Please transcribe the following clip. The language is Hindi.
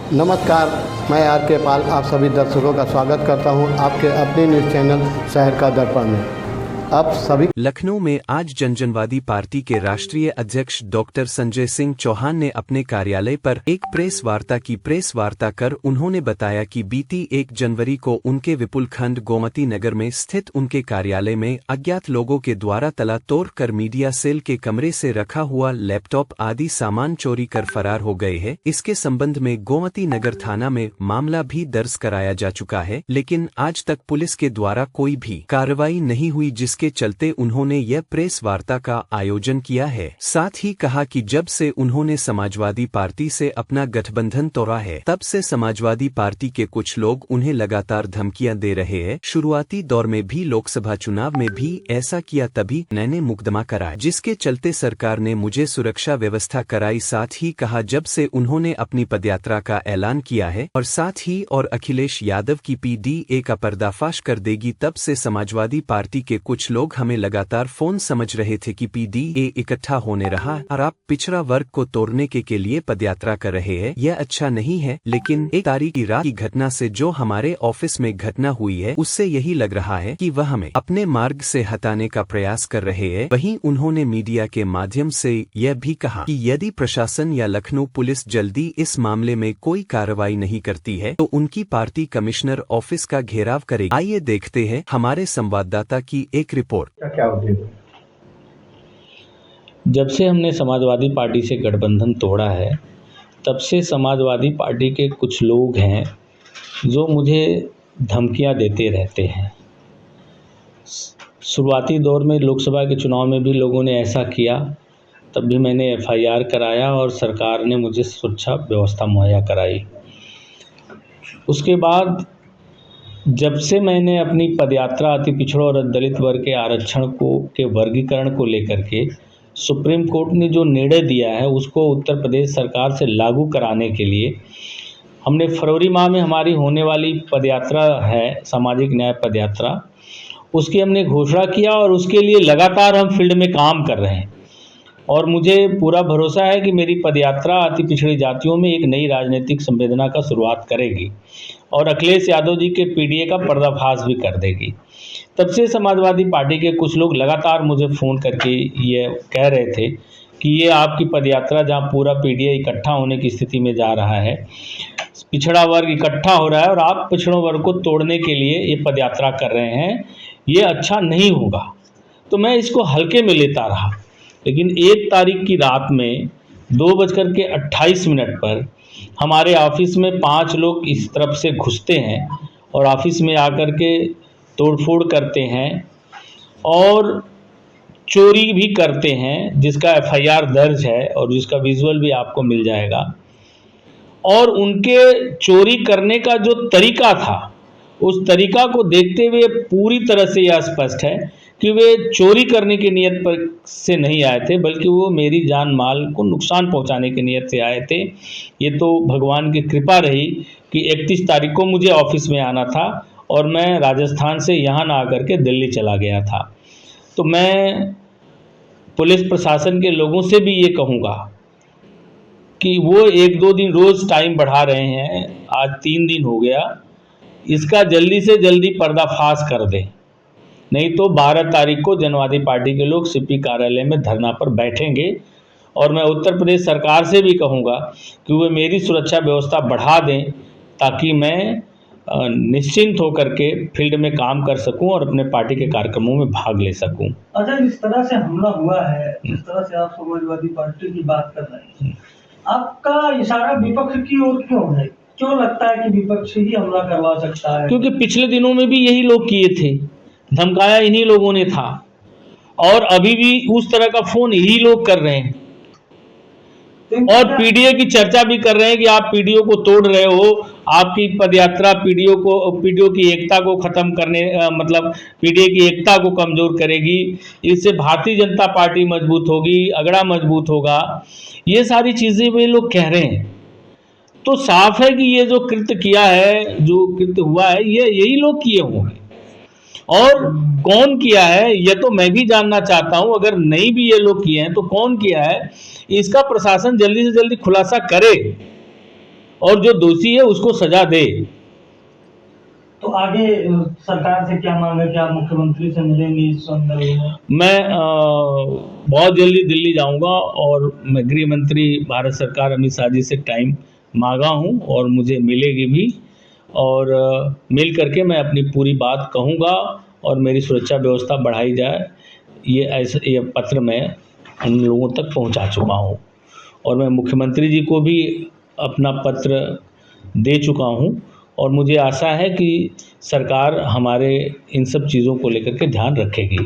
नमस्कार, मैं आर के पाल आप सभी दर्शकों का स्वागत करता हूं आपके अपने न्यूज़ चैनल शहर का दर्पण में। अब सभी लखनऊ में आज जनजनवादी पार्टी के राष्ट्रीय अध्यक्ष डॉक्टर संजय सिंह चौहान ने अपने कार्यालय पर एक प्रेस वार्ता की। प्रेस वार्ता कर उन्होंने बताया कि बीती 1 जनवरी को उनके विपुलखंड गोमती नगर में स्थित उनके कार्यालय में अज्ञात लोगों के द्वारा ताला तोड़ कर मीडिया सेल के कमरे से रखा हुआ लैपटॉप आदि सामान चोरी कर फरार हो गए हैं। इसके संबंध में गोमती नगर थाना में मामला भी दर्ज कराया जा चुका है, लेकिन आज तक पुलिस के द्वारा कोई भी कार्रवाई नहीं हुई, जिसके चलते उन्होंने यह प्रेस वार्ता का आयोजन किया है। साथ ही कहा कि जब से उन्होंने समाजवादी पार्टी से अपना गठबंधन तोड़ा है, तब से समाजवादी पार्टी के कुछ लोग उन्हें लगातार धमकियां दे रहे हैं। शुरुआती दौर में भी लोकसभा चुनाव में भी ऐसा किया, तभी मैंने मुकदमा कराया, जिसके चलते सरकार ने मुझे सुरक्षा व्यवस्था कराई। साथ ही कहा जब से उन्होंने अपनी पदयात्रा का ऐलान किया है और साथ ही और अखिलेश यादव की पीडीए का पर्दाफाश कर देगी, तब से समाजवादी पार्टी के कुछ लोग हमें लगातार फोन समझ रहे थे कि पीडीए इकट्ठा होने रहा और आप पिछड़ा वर्ग को तोड़ने के लिए पदयात्रा कर रहे हैं। यह अच्छा नहीं है, लेकिन 1 तारीख की रात की घटना से जो हमारे ऑफिस में घटना हुई है, उससे यही लग रहा है कि वह हमें अपने मार्ग से हटाने का प्रयास कर रहे हैं। वहीं उन्होंने मीडिया के माध्यम से यह भी कहा कि यदि प्रशासन या लखनऊ पुलिस जल्दी इस मामले में कोई कार्रवाई नहीं करती है, तो उनकी पार्टी कमिश्नर ऑफिस का घेराव करेगी। आइए देखते हैं हमारे संवाददाता की एक रिपोर्ट। क्या होते हैं? जब से हमने समाजवादी पार्टी से गठबंधन तोड़ा है, तब से समाजवादी पार्टी के कुछ लोग हैं जो मुझे धमकियां देते रहते हैं। शुरुआती दौर में लोकसभा के चुनाव में भी लोगों ने ऐसा किया, तब भी मैंने एफआईआर कराया और सरकार ने मुझे सुरक्षा व्यवस्था मुहैया कराई। उसके बाद जब से मैंने अपनी पदयात्रा अति पिछड़ों और दलित वर्ग के आरक्षण के वर्गीकरण को लेकर के सुप्रीम कोर्ट ने जो निर्णय दिया है, उसको उत्तर प्रदेश सरकार से लागू कराने के लिए हमने फरवरी माह में हमारी होने वाली पदयात्रा है, सामाजिक न्याय पदयात्रा, उसकी हमने घोषणा किया और उसके लिए लगातार हम फील्ड में काम कर रहे हैं। और मुझे पूरा भरोसा है कि मेरी पदयात्रा अति पिछड़ी जातियों में एक नई राजनीतिक संवेदना का शुरुआत करेगी और अखिलेश यादव जी के पीडीए का पर्दाफाश भी कर देगी। तब से समाजवादी पार्टी के कुछ लोग लगातार मुझे फ़ोन करके ये कह रहे थे कि ये आपकी पदयात्रा, जहाँ पूरा पीडीए इकट्ठा होने की स्थिति में जा रहा है, पिछड़ा वर्ग इकट्ठा हो रहा है और आप पिछड़ों वर्ग को तोड़ने के लिए ये पदयात्रा कर रहे हैं, ये अच्छा नहीं होगा। तो मैं इसको हल्के में लेता रहा, लेकिन 1 तारीख की रात में 2:28 पर हमारे ऑफिस में 5 लोग इस तरफ से घुसते हैं और ऑफिस में आकर के तोड़फोड़ करते हैं और चोरी भी करते हैं, जिसका एफआईआर दर्ज है और जिसका विजुअल भी आपको मिल जाएगा। और उनके चोरी करने का जो तरीका था, उस तरीका को देखते हुए पूरी तरह से यह स्पष्ट है कि वे चोरी करने की नियत पर से नहीं आए थे, बल्कि वो मेरी जान माल को नुकसान पहुंचाने की नियत से आए थे। ये तो भगवान की कृपा रही कि 31 तारीख को मुझे ऑफिस में आना था और मैं राजस्थान से यहाँ ना आकर के दिल्ली चला गया था। तो मैं पुलिस प्रशासन के लोगों से भी ये कहूँगा कि वो 1-2 दिन रोज़ टाइम बढ़ा रहे हैं, आज 3 दिन हो गया, इसका जल्दी से जल्दी पर्दाफाश कर दें, नहीं तो 12 तारीख को जनवादी पार्टी के लोग सीपी कार्यालय में धरना पर बैठेंगे। और मैं उत्तर प्रदेश सरकार से भी कहूँगा कि वे मेरी सुरक्षा व्यवस्था बढ़ा दें, ताकि मैं निश्चिंत होकर के फील्ड में काम कर सकूं और अपने पार्टी के कार्यक्रमों में भाग ले सकूं। अच्छा, जिस तरह से हमला हुआ है, जिस तरह से आप समाजवादी पार्टी की बात कर रहे हैं, आपका इशारा विपक्ष की ओर क्यों है? क्यों लगता है कि विपक्ष ही हमला करवा सकता है? क्योंकि पिछले दिनों में भी यही लोग किए थे, धमकाया इन्हीं लोगों ने था और अभी भी उस तरह का फोन यही लोग कर रहे हैं और पीडीए की चर्चा भी कर रहे हैं कि आप पीडीओ को तोड़ रहे हो, आपकी पदयात्रा पीडीओ की एकता को खत्म करने मतलब पीडीए की एकता को कमजोर करेगी, इससे भारतीय जनता पार्टी मजबूत होगी, अगड़ा मजबूत होगा, ये सारी चीजें वे लोग कह रहे हैं। तो साफ है कि ये जो कृत्य किया है, जो कृत्य हुआ है, ये यही लोग किए होंगे। और कौन किया है ये तो मैं भी जानना चाहता हूं। अगर नहीं भी ये लोग किए हैं तो कौन किया है, इसका प्रशासन जल्दी से जल्दी खुलासा करे और जो दोषी है उसको सजा दे। तो आगे सरकार से क्या मांग है कि आप मुख्यमंत्री से मिलेंगे इस संदर्भ में? मैं बहुत जल्दी दिल्ली जाऊंगा और मैं गृह मंत्री भारत सरकार अमित शाह जी से टाइम मांगा हूं और मुझे मिलेगी भी, और मिल करके मैं अपनी पूरी बात कहूंगा और मेरी सुरक्षा व्यवस्था बढ़ाई जाए। ये पत्र मैं उन लोगों तक पहुंचा चुका हूं और मैं मुख्यमंत्री जी को भी अपना पत्र दे चुका हूं और मुझे आशा है कि सरकार हमारे इन सब चीज़ों को लेकर के ध्यान रखेगी।